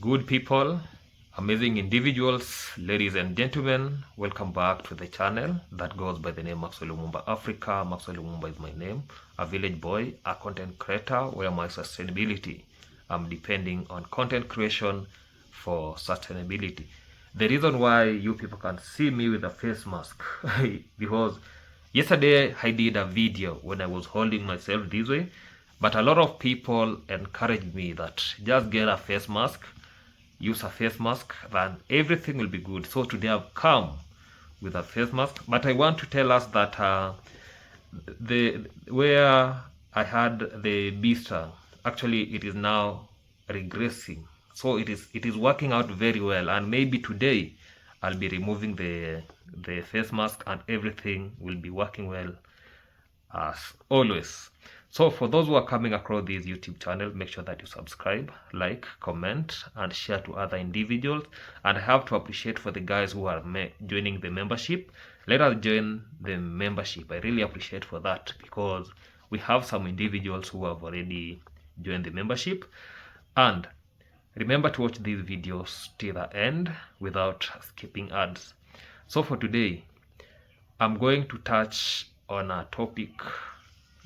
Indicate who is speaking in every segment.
Speaker 1: Good people, amazing individuals, ladies and gentlemen, welcome back to the channel that goes by the name Maxwell Lumumba Africa. Maxwell Lumumba is my name, a village boy, a content creator where my sustainability, I'm depending on content creation for sustainability. The reason why you people can see me with a face mask because yesterday I did a video when I was holding myself this way, but a lot of people encouraged me that just get a face mask, use a face mask, then everything will be good. So today I've come with a face mask, but I want to tell us that where I had the blister, actually it is now regressing. So it is working out very well, and maybe today I'll be removing the face mask and everything will be working well as always. So for those who are coming across this YouTube channel, make sure that you subscribe, like, comment, and share to other individuals. And I have to appreciate for the guys who are joining the membership. Let us join the membership. I really appreciate for that because we have some individuals who have already joined the membership. And remember to watch these videos till the end without skipping ads. So for today, I'm going to touch on a topic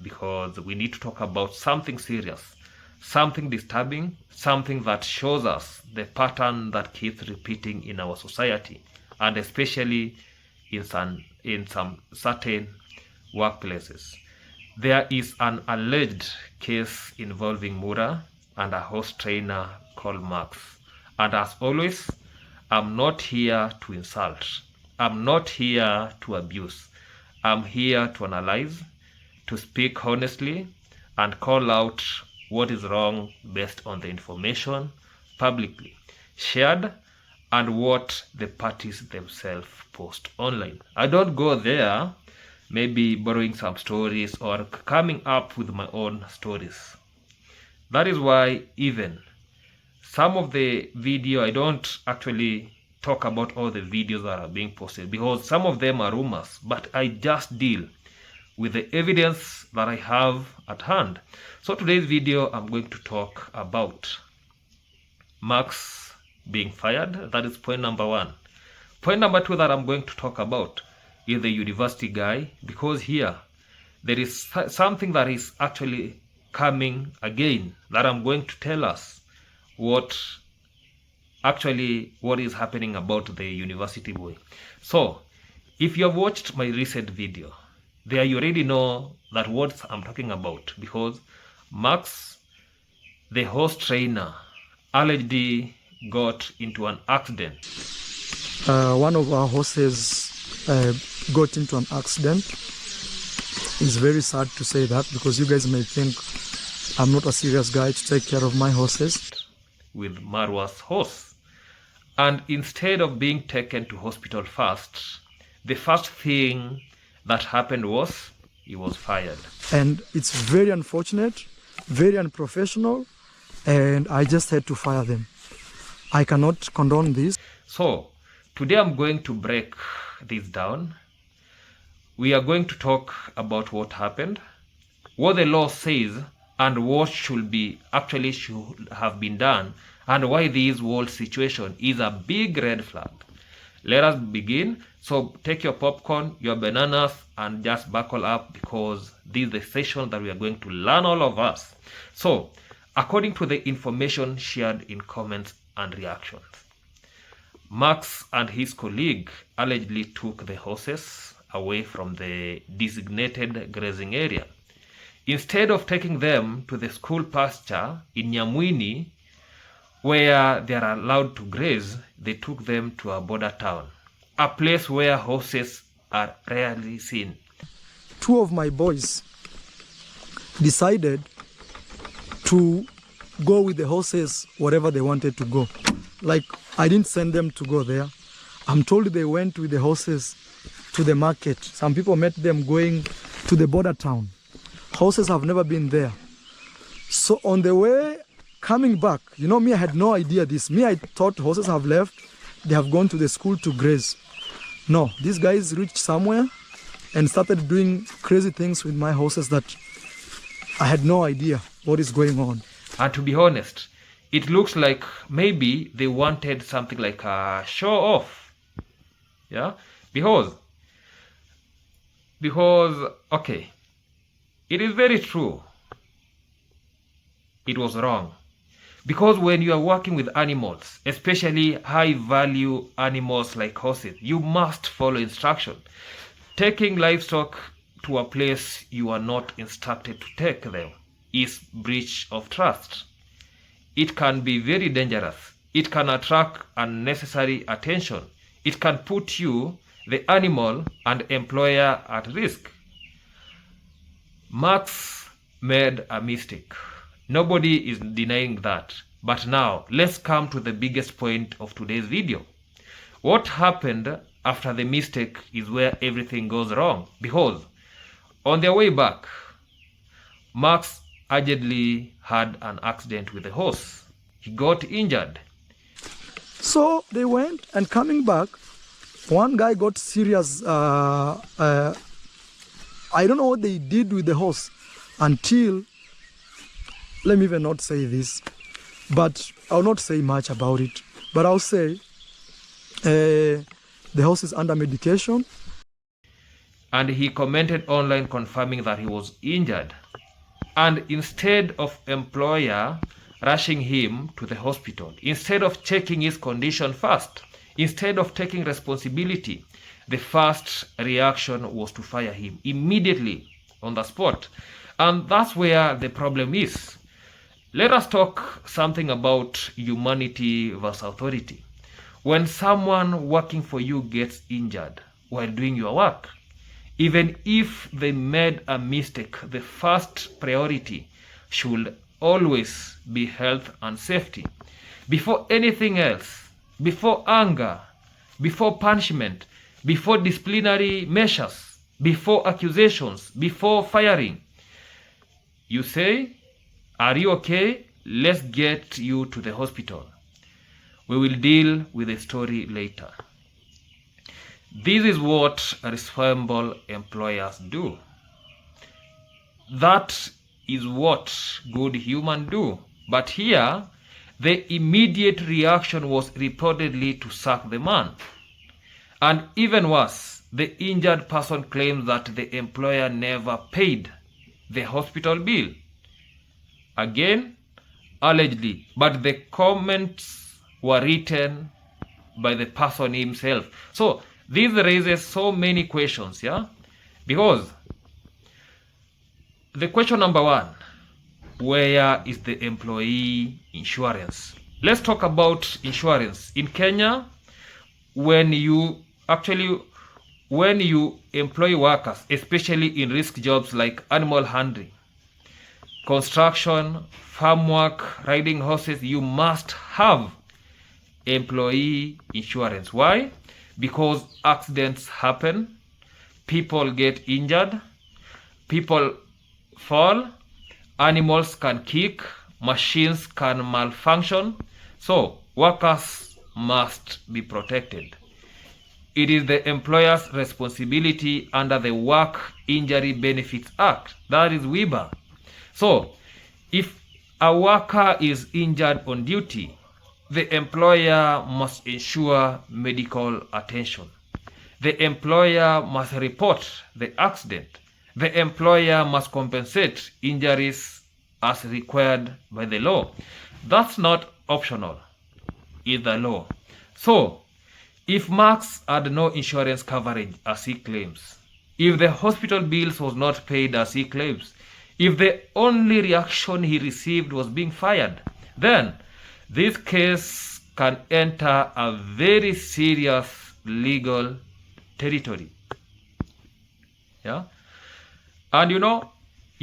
Speaker 1: because we need to talk about something serious, something disturbing, something that shows us the pattern that keeps repeating in our society, and especially in some certain workplaces. There is an alleged case involving Mura and a host trainer called Max. And as always, I'm not here to insult. I'm not here to abuse. I'm here to analyze, to speak honestly, and call out what is wrong based on the information publicly shared and what the parties themselves post online. I don't go there maybe borrowing some stories or coming up with my own stories. That is why even some of the video, I don't actually talk about all the videos that are being posted because some of them are rumors, but I just deal with the evidence that I have at hand. So today's video, I'm going to talk about Max being fired. That is point number one. Point number two that I'm going to talk about is the university guy, because here there is something that is actually coming again that I'm going to tell us what is happening about the university boy. So if you have watched my recent video, there you already know that what I'm talking about, because Max, the host trainer, allegedly got into an accident.
Speaker 2: One of our horses got into an accident. It's very sad to say that because you guys may think I'm not a serious guy to take care of my horses.
Speaker 1: With Marwa's horse. And instead of being taken to hospital first, the first thing that happened was he was fired.
Speaker 2: And it's very unfortunate, very unprofessional, and I just had to fire them. I cannot condone this.
Speaker 1: So today I'm going to break this down. We are going to talk about what happened, what the law says, and what should have been done, and why this whole situation is a big red flag. Let us begin. So take your popcorn, your bananas, and just buckle up because this is the session that we are going to learn, all of us. So according to the information shared in comments and reactions, Max and his colleague allegedly took the horses away from the designated grazing area. Instead of taking them to the school pasture in Nyamwini, where they are allowed to graze, they took them to a border town, a place where horses are rarely seen.
Speaker 2: Two of my boys decided to go with the horses wherever they wanted to go. Like, I didn't send them to go there. I'm told they went with the horses to the market. Some people met them going to the border town. Horses have never been there. So on the way coming back, you know me, I had no idea this. Me, I thought horses have left. They have gone to the school to graze. No, these guys reached somewhere and started doing crazy things with my horses that I had no idea what is going on.
Speaker 1: And to be honest, it looks like maybe they wanted something like a show off. Yeah, because okay, it is very true. It was wrong. Because when you are working with animals, especially high value animals like horses, you must follow instruction. Taking livestock to a place you are not instructed to take them is breach of trust. It can be very dangerous. It can attract unnecessary attention. It can put you, the animal, and employer at risk. Max made a mistake. Nobody is denying that. But now, let's come to the biggest point of today's video. What happened after the mistake is where everything goes wrong. Because on their way back, Max allegedly had an accident with a horse. He got injured.
Speaker 2: So they went, and coming back, one guy got serious. I don't know what they did with the horse until, let me even not say this, but I'll not say much about it. But I'll say the horse is under medication.
Speaker 1: And he commented online confirming that he was injured. And instead of employer rushing him to the hospital, instead of checking his condition first, instead of taking responsibility, the first reaction was to fire him immediately on the spot. And that's where the problem is. Let us talk something about humanity versus authority. When someone working for you gets injured while doing your work, even if they made a mistake, the first priority should always be health and safety. Before anything else, before anger, before punishment, before disciplinary measures, before accusations, before firing, you say, "Are you okay? Let's get you to the hospital. We will deal with the story later." This is what responsible employers do. That is what good humans do. But here, the immediate reaction was reportedly to sack the man. And even worse, the injured person claims that the employer never paid the hospital bill. Again, allegedly, but the comments were written by the person himself. So this raises so many questions, yeah? Because the question number one, where is the employee insurance? Let's talk about insurance. In Kenya, when you employ workers, especially in risk jobs like animal handling, construction, farm work, riding horses, you must have employee insurance. Why? Because accidents happen, people get injured, people fall, animals can kick, machines can malfunction. So workers must be protected. It is the employer's responsibility under the Work Injury Benefits Act, that is WIBA. So if a worker is injured on duty, the employer must ensure medical attention. The employer must report the accident. The employer must compensate injuries as required by the law. That's not optional, it's the law. So, if Max had no insurance coverage as he claims, if the hospital bills was not paid as he claims, if the only reaction he received was being fired, then this case can enter a very serious legal territory. Yeah, and you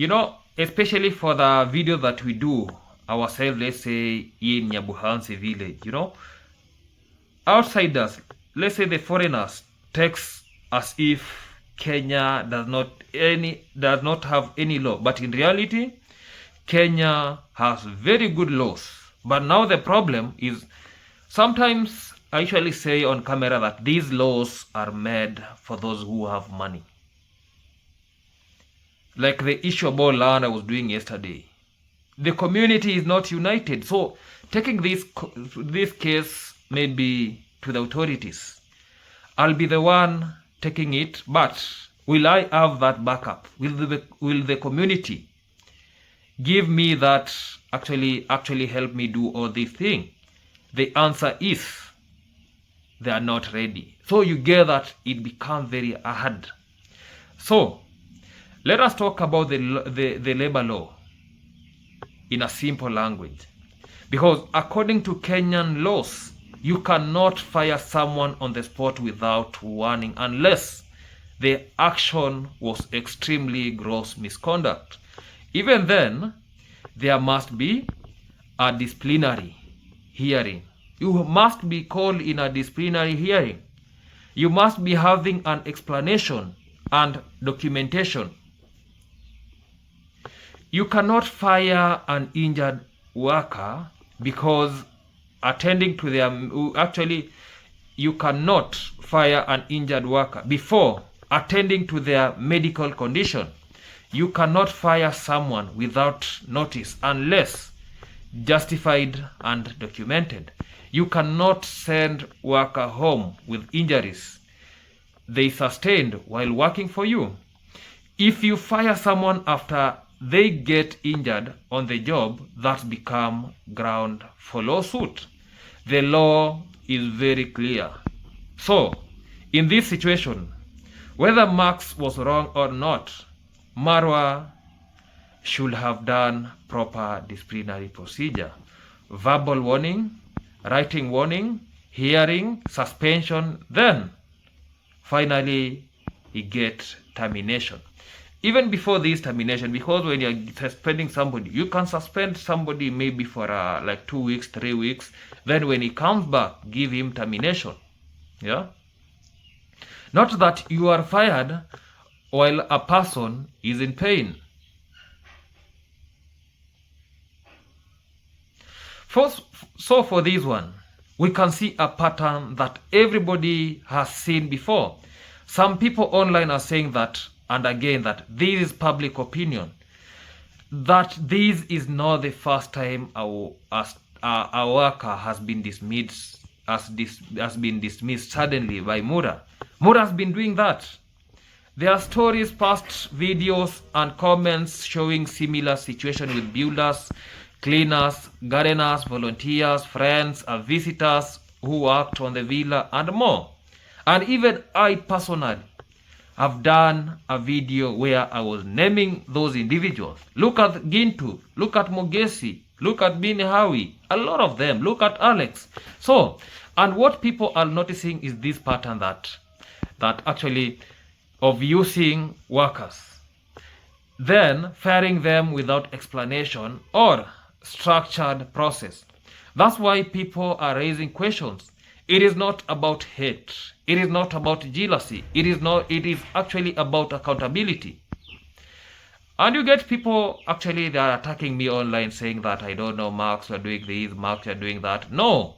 Speaker 1: know, especially for the video that we do ourselves, let's say in Nyabuhansi village, outsiders, let's say the foreigners, takes as if Kenya does not have any law, but in reality, Kenya has very good laws. But now the problem is, sometimes I usually say on camera that these laws are made for those who have money. Like the issue about land I was doing yesterday. the community is not united. So taking this case maybe to the authorities, I'll be the one taking it, but will I have that backup? Will the community give me that actually help me do all these things? The answer is they are not ready. So you get that it becomes very hard. So let us talk about the labor law in a simple language, because according to Kenyan laws, you cannot fire someone on the spot without warning unless the action was extremely gross misconduct. Even then, there must be a disciplinary hearing. You must be called in a disciplinary hearing. You must be having an explanation and documentation. You cannot fire an injured worker because attending to their... Actually, you cannot fire an injured worker before attending to their medical condition. You cannot fire someone without notice unless justified and documented. You cannot send worker home with injuries they sustained while working for you. If you fire someone after they get injured on the job, that's become ground for lawsuit. The law is very clear. So, in this situation, whether Max was wrong or not, Marwa should have done proper disciplinary procedure. Verbal warning, writing warning, hearing, suspension, then finally he gets termination. Even before this termination, because when you're suspending somebody, you can suspend somebody maybe for like 2 weeks, 3 weeks. Then when he comes back, give him termination. Yeah. Not that you are fired while a person is in pain. So for this one, we can see a pattern that everybody has seen before. Some people online are saying that, and again, that this is public opinion, that this is not the first time a worker has been dismissed suddenly by Mura. Mura has been doing that. There are stories, past videos and comments showing similar situation with builders, cleaners, gardeners, volunteers, friends, and visitors who worked on the villa and more. And even I personally have done a video where I was naming those individuals. Look at Gintu, look at Mogesi, look at Bini Hawi, a lot of them, look at Alex. So, and what people are noticing is this pattern that actually of using workers, then firing them without explanation or structured process. That's why people are raising questions. It is not about hate. It is not about jealousy. It is actually about accountability. And you get people actually they are attacking me online saying that I don't know, Marx, you're doing this, Marx, you're doing that. No.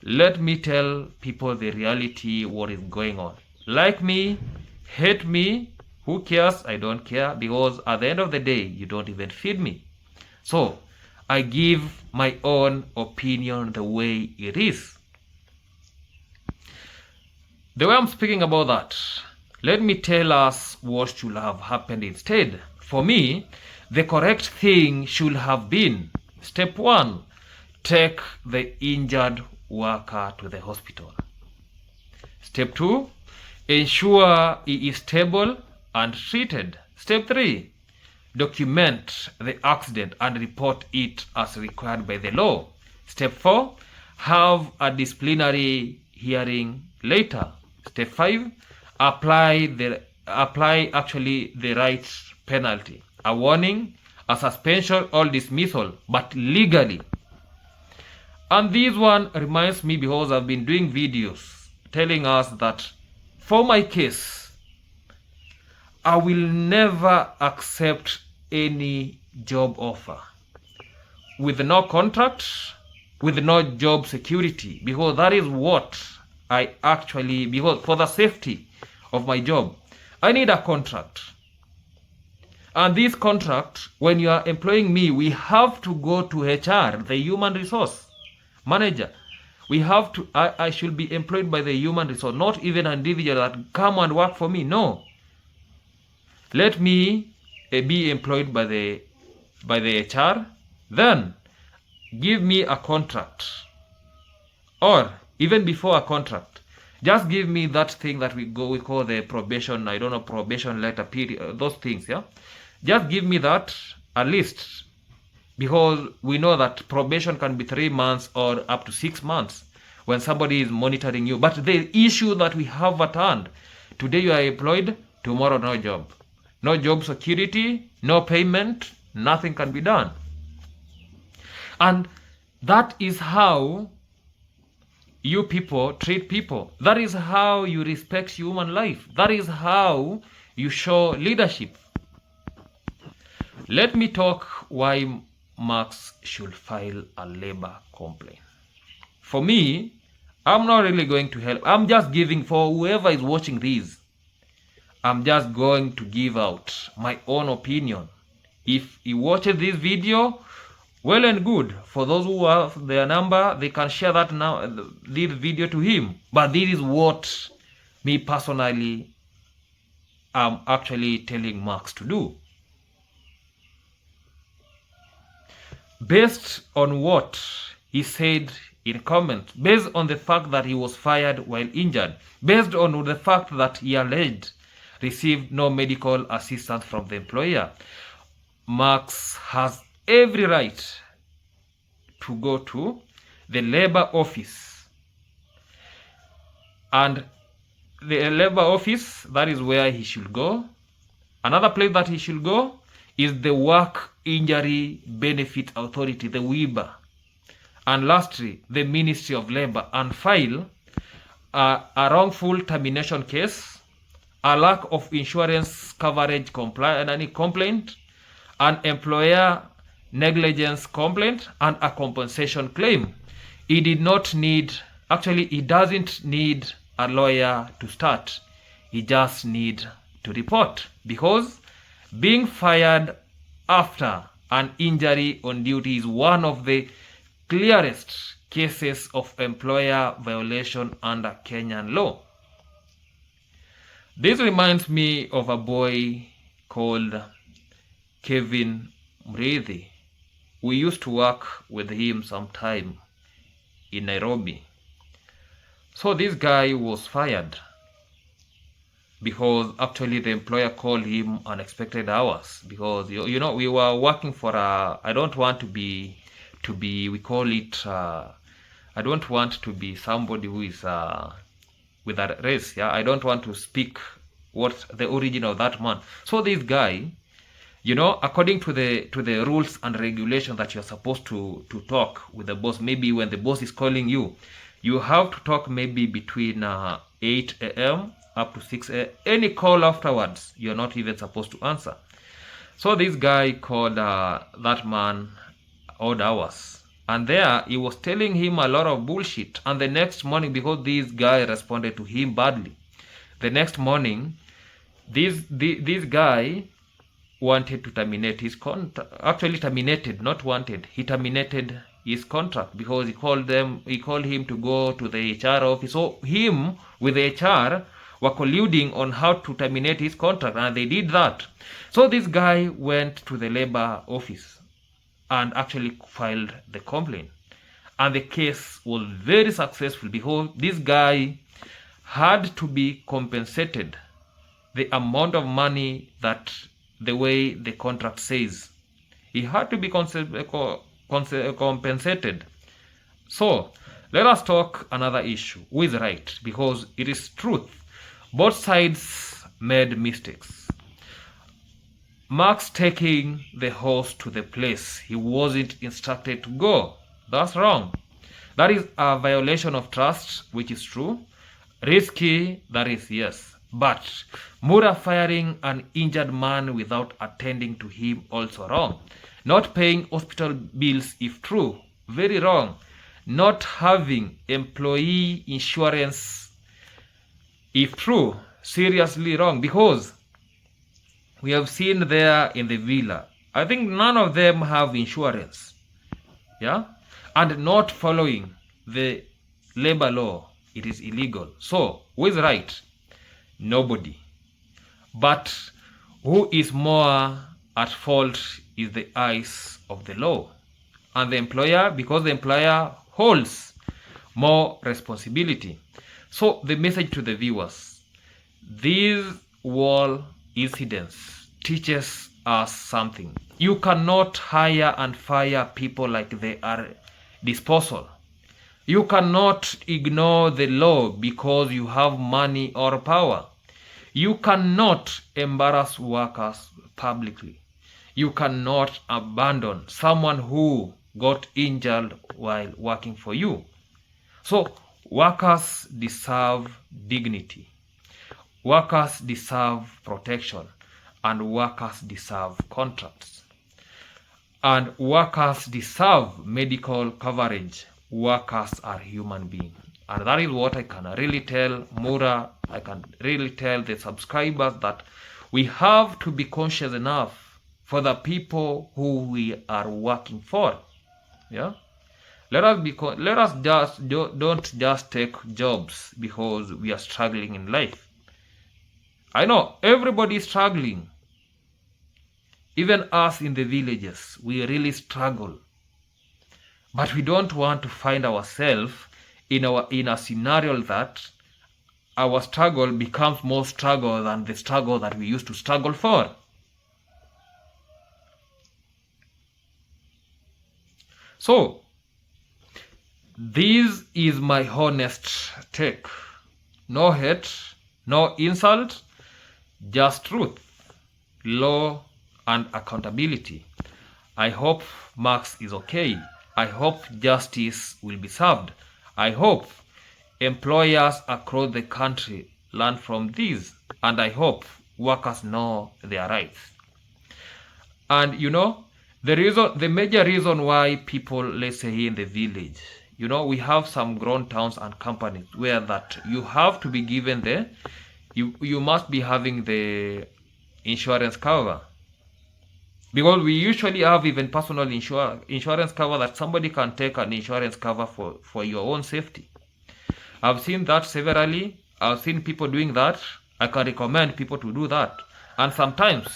Speaker 1: Let me tell people the reality, what is going on. Like me, hate me, who cares? I don't care, because at the end of the day, you don't even feed me. So, I give my own opinion the way it is. The way I'm speaking about that, let me tell us what should have happened instead. For me, the correct thing should have been, step 1, take the injured worker to the hospital. Step 2, ensure he is stable and treated. Step 3, document the accident and report it as required by the law. Step 4, have a disciplinary hearing later. Step 5, apply the right penalty, a warning, a suspension or dismissal, but legally. And this one reminds me, because I've been doing videos telling us that for my case, I will never accept any job offer with no contract, with no job security, because that is what because for the safety of my job, I need a contract. And this contract, when you are employing me, we have to go to HR, the human resource manager. We have to, I should be employed by the human resource, not even an individual that come and work for me. No. Let me be employed by the HR, then give me a contract, or even before a contract, just give me that thing that we call the probation, I don't know, probation letter, period, those things, yeah. Just give me that at least, because we know that probation can be 3 months or up to 6 months when somebody is monitoring you. But the issue that we have at hand, today you are employed, tomorrow no job. No job security, no payment, nothing can be done. And that is how you people treat people. That is how you respect human life. That is how you show leadership. Let me talk why Max should file a labor complaint. For me, I'm not really going to help. I'm just giving, for whoever is watching this, I'm just going to give out my own opinion. If he watches this video, well and good. For those who have their number, they can share that now, this video to him. But this is what me personally am actually telling Max to do. Based on what he said in comments, based on the fact that he was fired while injured, based on the fact that he alleged received no medical assistance from the employer, Max has every right to go to the labor office. And the labor office, that is where he should go. Another place that he should go is the Work Injury Benefit Authority, the WIBA. And lastly, the Ministry of Labor, and file a wrongful termination case, a lack of insurance coverage complaint, an employer negligence complaint, and a compensation claim. He did not need, actually he doesn't need a lawyer to start. He just needs to report, because being fired after an injury on duty is one of the clearest cases of employer violation under Kenyan law. This reminds me of a boy called Kevin Muriithi. We used to work with him sometime in Nairobi. So this guy was fired because actually the employer called him unexpected hours, because you know, we were working for a, I don't want to be we call it I don't want to be somebody who is with a race, yeah. I don't want to speak what the origin of that man. So this guy, you know, according to the rules and regulations that you're supposed to talk with the boss, maybe when the boss is calling you, you have to talk maybe between 8 a.m. up to 6 a.m. Any call afterwards, you're not even supposed to answer. So this guy called that man odd hours, and there he was telling him a lot of bullshit. And the next morning, because this guy responded to him badly, the next morning this guy wanted to terminate his contract. Actually terminated, not wanted, he terminated his contract, because he called him to go to the HR office. So him with the HR were colluding on how to terminate his contract, and they did that. So this guy went to the labor office and actually filed the complaint, and the case was very successful, because this guy had to be compensated the amount of money that the way the contract says. He had to be compensated. So let us talk another issue. Who is right? Because it is truth. Both sides made mistakes. Max taking the horse to the place he wasn't instructed to go, that's wrong. That is a violation of trust, which is true. Risky, that is yes. But Mura firing an injured man without attending to him, also wrong. Not paying hospital bills, if true, very wrong. Not having employee insurance, if true, seriously wrong. Because we have seen there in the villa, I think none of them have insurance. Yeah? And not following the labor law, it is illegal. So, who is right? Nobody. But who is more at fault is the eyes of the law. And the employer, because the employer holds more responsibility. So the message to the viewers, these wall incidents teaches us something. You cannot hire and fire people like they are disposal. You cannot ignore the law because you have money or power. You cannot embarrass workers publicly. You cannot abandon someone who got injured while working for you. So workers deserve dignity. Workers deserve protection. And workers deserve contracts. And workers deserve medical coverage. Workers are human beings. And that is what I can really tell Mura, I can really tell the subscribers, that we have to be conscious enough for the people who we are working for. Yeah? Let us just don't just take jobs because we are struggling in life. I know everybody is struggling. Even us in the villages, we really struggle. But we don't want to find ourselves in a scenario that our struggle becomes more struggle than the struggle that we used to struggle for. So, this is my honest take. No hate, no insult, just truth, law, and accountability. I hope Max is okay. I hope justice will be served. I hope employers across the country learn from this, and I hope workers know their rights. And you know, the major reason why people, let's say here in the village, you know, we have some grown towns and companies where that you have to be given you must be having the insurance cover. Because we usually have even personal insurance cover that somebody can take an insurance cover for your own safety. I've seen that severally. I've seen people doing that. I can recommend people to do that. And sometimes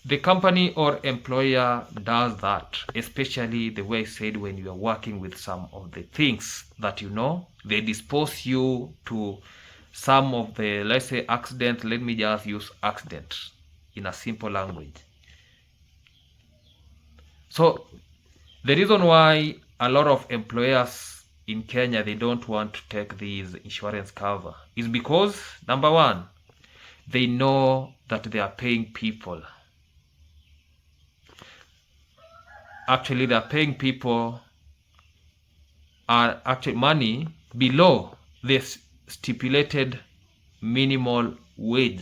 Speaker 1: the company or employer does that, especially the way I said, when you are working with some of the things that you know, they dispose you to some of the, let's say, accident. Let me just use accident in a simple language. So the reason why a lot of employers in Kenya, they don't want to take these insurance cover is because, number one, they know that they are paying people. Actually, they are paying people actually money below this stipulated minimal wage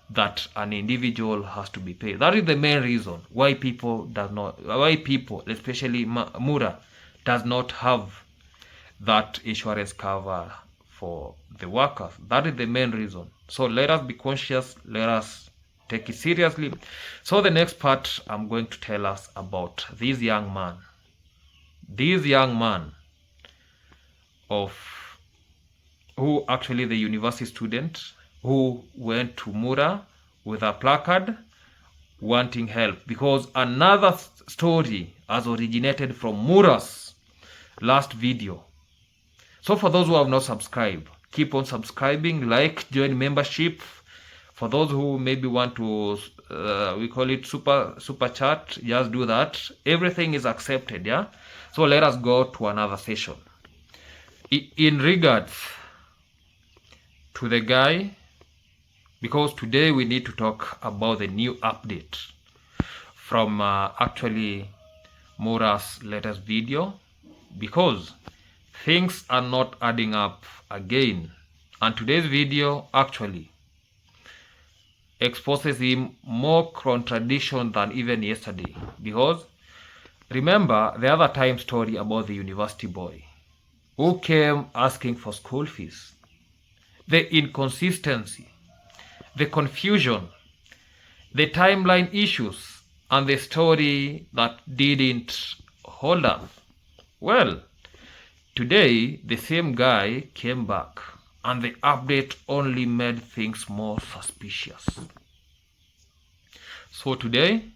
Speaker 1: that an individual has to be paid. That is the main reason why people, especially Mura, does not have that insurance cover for the workers. That is the main reason. So let us be conscious. Let us take it seriously. So the next part, I'm going to tell us about this young man. This young man who actually the university student who went to Mura with a placard wanting help, because another story has originated from Mura's last video. So for those who have not subscribed, keep on subscribing, like, join membership. For those who maybe want to, we call it super chat, just do that. Everything is accepted, yeah? So let us go to another session. In regards to the guy, because today we need to talk about the new update from actually Mura's latest video, because things are not adding up again. And today's video actually exposes him more contradiction than even yesterday. Because remember the other time story about the university boy who came asking for school fees. The inconsistency, the confusion, the timeline issues, and the story that didn't hold up. Well, today the same guy came back, and the update only made things more suspicious. So today,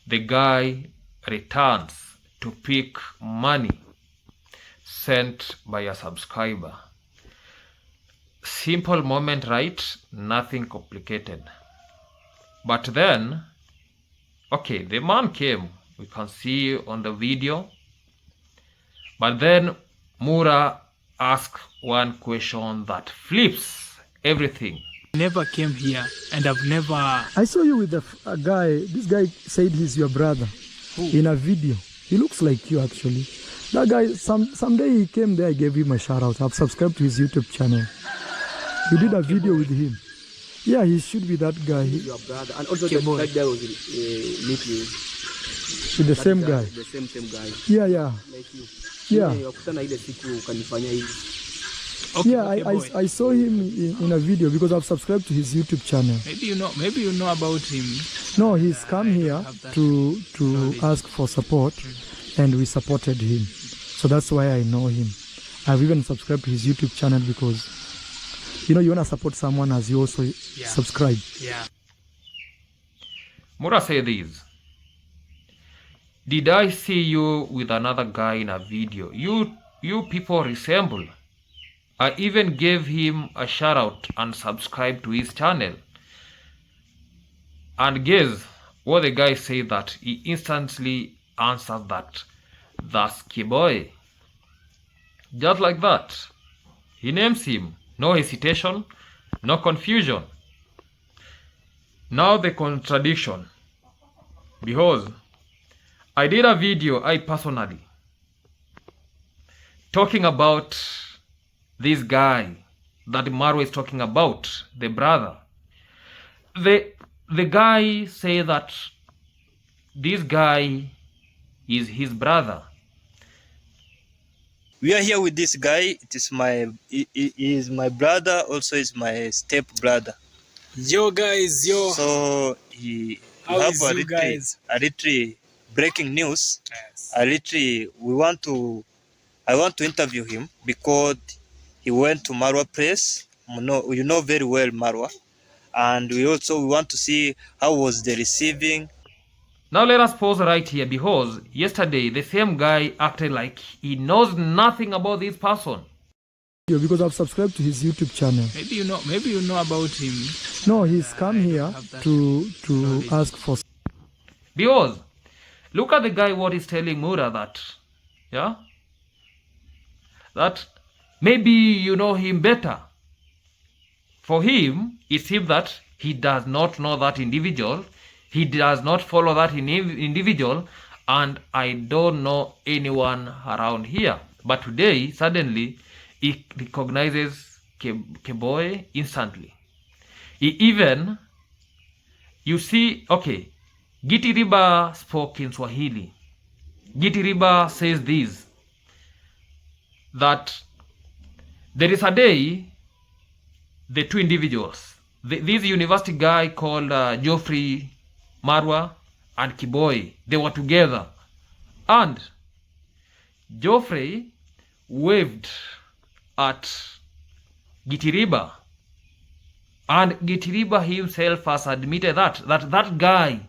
Speaker 1: the guy returns to pick money sent by a subscriber. Simple moment, right? Nothing complicated. But then, okay, the man came. We can see on the video. But then Mura asked one question that flips everything.
Speaker 3: Never came here, and I've never...
Speaker 2: I saw you with a guy. This guy said he's your brother.
Speaker 3: Who?
Speaker 2: In a video. He looks like you, actually. That guy, someday he came there, I gave him a shout out. I've subscribed to his YouTube channel. You did a video with him. Yeah, he should be that guy.
Speaker 4: Your brother, and also that guy was meet you.
Speaker 2: With the same guy.
Speaker 4: The same guy.
Speaker 2: Yeah, yeah.
Speaker 4: Like you.
Speaker 2: Yeah.
Speaker 3: Okay,
Speaker 2: Yeah,
Speaker 3: okay,
Speaker 2: I saw him in a video because I've subscribed to his YouTube channel.
Speaker 3: Maybe you know about him.
Speaker 2: No, he's come here to ask for support, and we supported him. So that's why I know him. I've even subscribed to his YouTube channel because, you know, you want to support someone as you also subscribe.
Speaker 3: Yeah.
Speaker 1: Mura said this. Did I see you with another guy in a video? You people resemble. I even gave him a shout out and subscribed to his channel. And guess what the guy said, that he instantly answered that that's Kiboy. Just like that. He names him. No hesitation, no confusion. Now the contradiction. Because I did a video, I personally, talking about this guy that Marwa is talking about, the brother. The guy say that this guy is his brother.
Speaker 5: We are here with this guy. He is my brother, also is my step brother.
Speaker 3: Yo guys, yo.
Speaker 5: So
Speaker 3: How is you guys?
Speaker 5: a little breaking news.
Speaker 3: Yes.
Speaker 5: I want to interview him because he went to Marwa place. You know very well Marwa. And we want to see how was the receiving.
Speaker 1: Now let us pause right here, because yesterday the same guy acted like he knows nothing about this person.
Speaker 2: Because I've subscribed to his YouTube channel.
Speaker 3: Maybe you know about him.
Speaker 2: No, he's come here to ask for...
Speaker 1: Because look at the guy, what he's telling Mura, that, yeah, that maybe you know him better. For him, it seems that he does not know that individual. He does not follow that individual, and I don't know anyone around here. But today, suddenly, he recognizes Keboy instantly. He even, you see, okay, Gitiriba spoke in Swahili. Gitiriba says this, that there is a day, the two individuals, this university guy called Geoffrey Marwa and Kiboy, they were together, and Geoffrey waved at Gitiriba, and Gitiriba himself has admitted that guy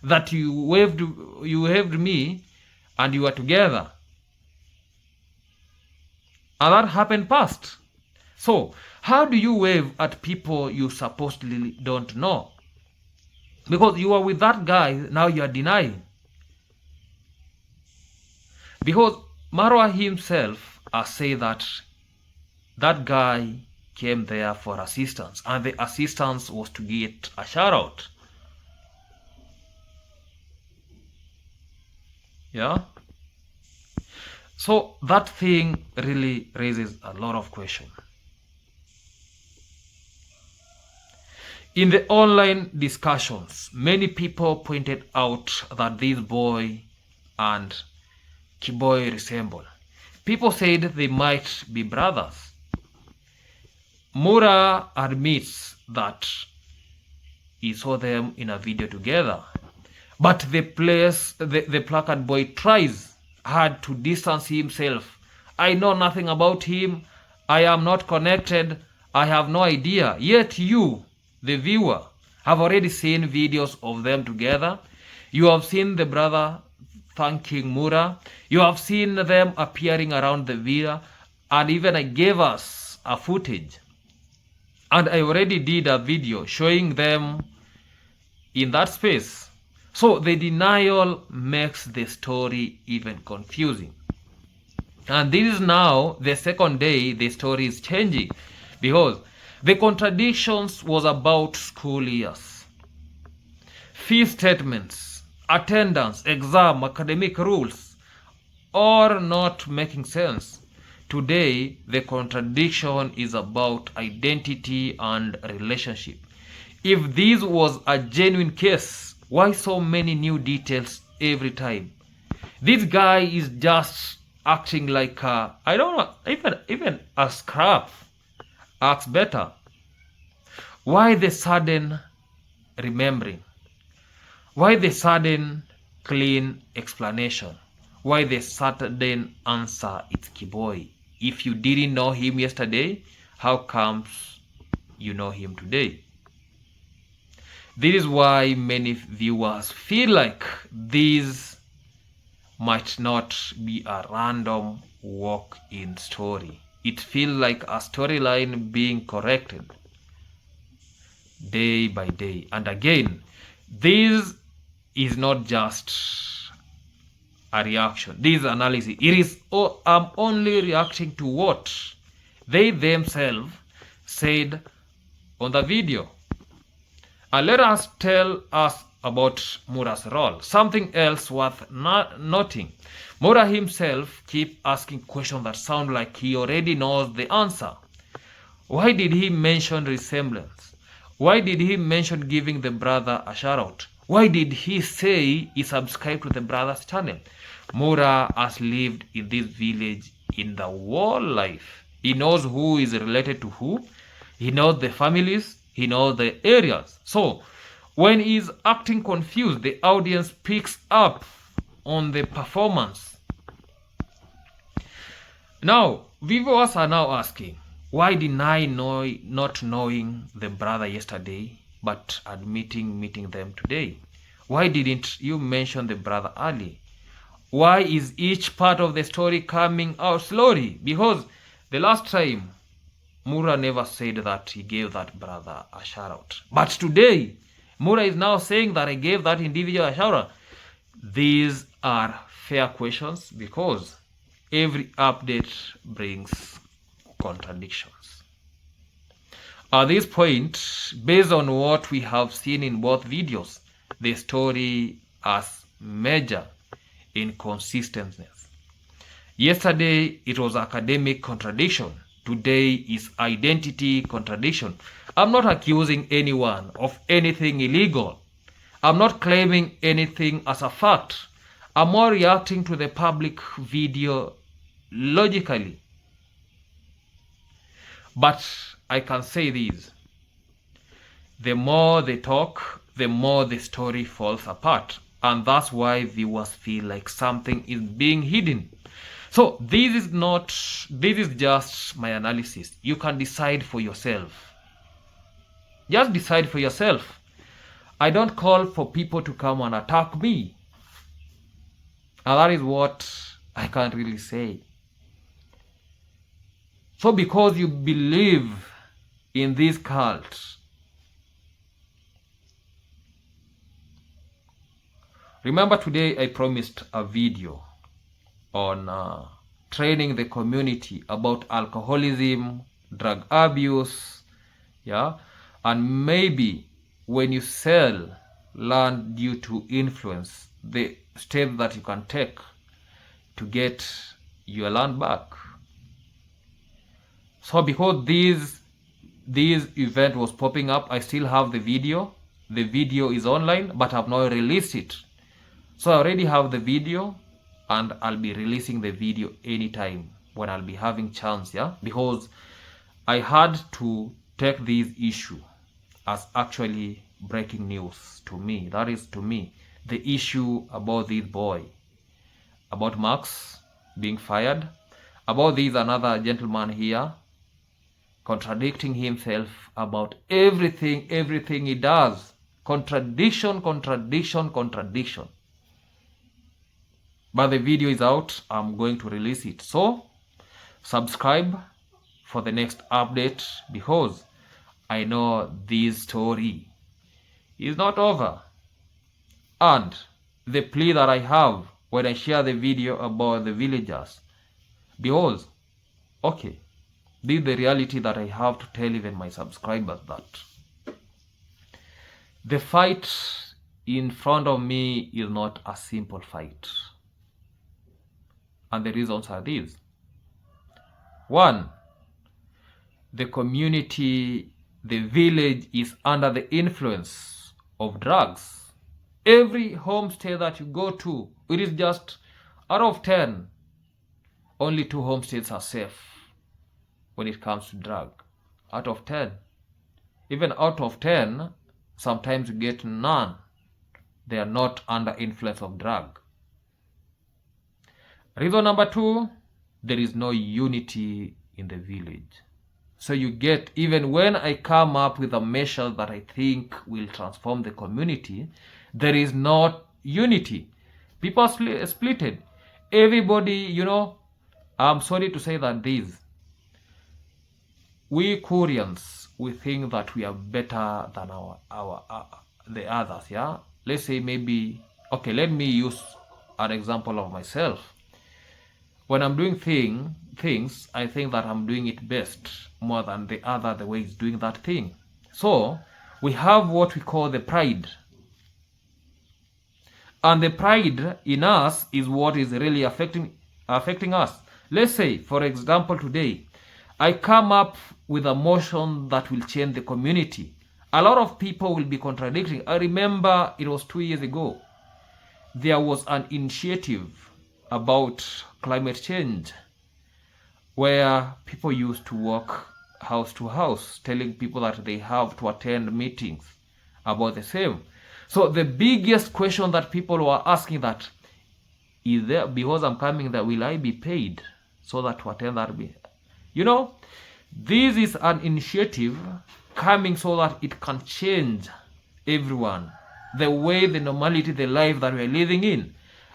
Speaker 1: that you waved me and you were together, and that happened past. So how do you wave at people you supposedly don't know? Because you are with that guy, now you are denying. Because Marwa himself has said that that guy came there for assistance, and the assistance was to get a shout out. Yeah? So that thing really raises a lot of questions. In the online discussions, many people pointed out that this boy and Kiboy resemble. People said they might be brothers. Mura admits that he saw them in a video together. But the placard boy tries hard to distance himself. I know nothing about him. I am not connected. I have no idea. Yet you, the viewer, have already seen videos of them together. You have seen the brother thanking Mura. You have seen them appearing around the villa. And even I gave us a footage. And I already did a video showing them in that space. So the denial makes the story even confusing. And this is now the second day the story is changing, because the contradictions was about school years, fee statements, attendance, exam, academic rules, or not making sense. Today, the contradiction is about identity and relationship. If this was a genuine case, why so many new details every time? This guy is just acting like I don't know, even a scrap acts better. Why the sudden remembering? Why the sudden clean explanation? Why the sudden answer? It's Kiboy. If you didn't know him yesterday, how comes you know him today? This is why many viewers feel like this might not be a random walk-in story. It feels like a storyline being corrected day by day. And again, this is not just a reaction. This is analysis. It is, I'm only reacting to what they themselves said on the video. And let us tell us about Mura's role. Something else worth noting. Mura himself keeps asking questions that sound like he already knows the answer. Why did he mention resemblance? Why did he mention giving the brother a shout out? Why did he say he subscribed to the brother's channel? Mura has lived in this village in the whole life. He knows who is related to who. He knows the families. He knows the areas. So when he is acting confused, the audience picks up on the performance. Now, viewers are now asking, why deny not knowing the brother yesterday, but admitting meeting them today? Why didn't you mention the brother early? Why is each part of the story coming out slowly? Because the last time, Mura never said that he gave that brother a shout out. But today, Mura is now saying that I gave that individual a shout out. These are fair questions because every update brings contradictions. At this point, based on what we have seen in both videos, the story has major inconsistencies. Yesterday, it was academic contradiction. Today is identity contradiction. I'm not accusing anyone of anything illegal. I'm not claiming anything as a fact. I'm more reacting to the public video logically. But I can say this. The more they talk, the more the story falls apart. And that's why viewers feel like something is being hidden. So this is just my analysis. You can decide for yourself. Just decide for yourself. I don't call for people to come and attack me. And that is what I can't really say. So because you believe in this cult, remember today I promised a video on training the community about alcoholism, drug abuse, yeah, and maybe when you sell land due to influence, the steps that you can take to get your land back. So because this event was popping up, I still have the video. The video is online, but I've not released it. So I already have the video, and I'll be releasing the video anytime when I'll be having chance, yeah? Because I had to take this issue as actually breaking news to me. That is, to me, the issue about this boy, about Max being fired, about this another gentleman here contradicting himself about everything he does. Contradiction. But the video is out. I'm going to release it. So subscribe for the next update, because I know this story is not over. And the plea that I have when I share the video about the villagers, because, okay, this is the reality that I have to tell even my subscribers, that the fight in front of me is not a simple fight. And the reasons are these. One, the community, the village is under the influence of drugs. Every homestay that you go to, it is just out of 10, only 2 homestays are safe when it comes to drug. Out of 10. Even out of 10, sometimes you get none. They are not under influence of drug. Reason number 2, there is no unity in the village. So you get, even when I come up with a measure that I think will transform the community, there is not unity. People are splitted. Everybody, I'm sorry to say that we Koreans, we think that we are better than the others, yeah? Let's say maybe, okay, let me use an example of myself. When I'm doing things, I think that I'm doing it best more than the way he's doing that thing. So we have what we call the pride. And the pride in us is what is really affecting us. Let's say, for example, today, I come up with a motion that will change the community. A lot of people will be contradicting. I remember it was 2 years ago. There was an initiative about climate change where people used to walk house to house telling people that they have to attend meetings about the same. So the biggest question that people were asking, that is there, because I'm coming there, will I be paid so that to attend that meeting? This is an initiative coming so that it can change everyone, the way, the normality, the life that we're living in.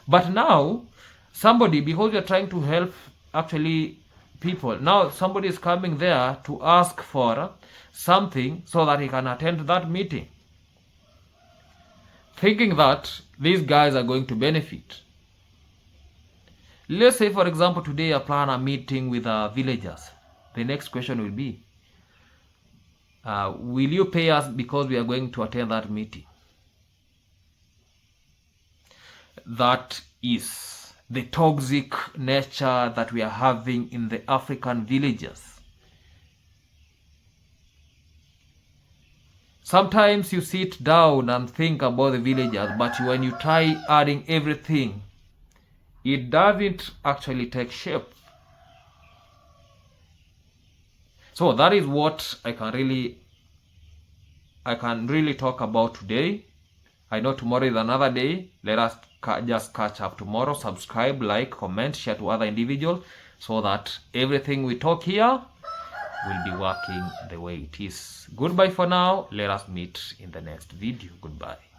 Speaker 1: But now, somebody, because you're trying to help actually people, now somebody is coming there to ask for something so that he can attend that meeting, thinking that these guys are going to benefit. Let's say, for example, today I plan a meeting with villagers. The next question will be, will you pay us because we are going to attend that meeting? That is the toxic nature that we are having in the African villages. Sometimes you sit down and think about the villagers, but when you try adding everything, it doesn't actually take shape. So that is what I can really talk about today. I know tomorrow is another day. Let us just catch up tomorrow. Subscribe, like, comment, share to other individuals, so that everything we talk here will be working the way it is. Goodbye for now. Let us meet in the next video. Goodbye.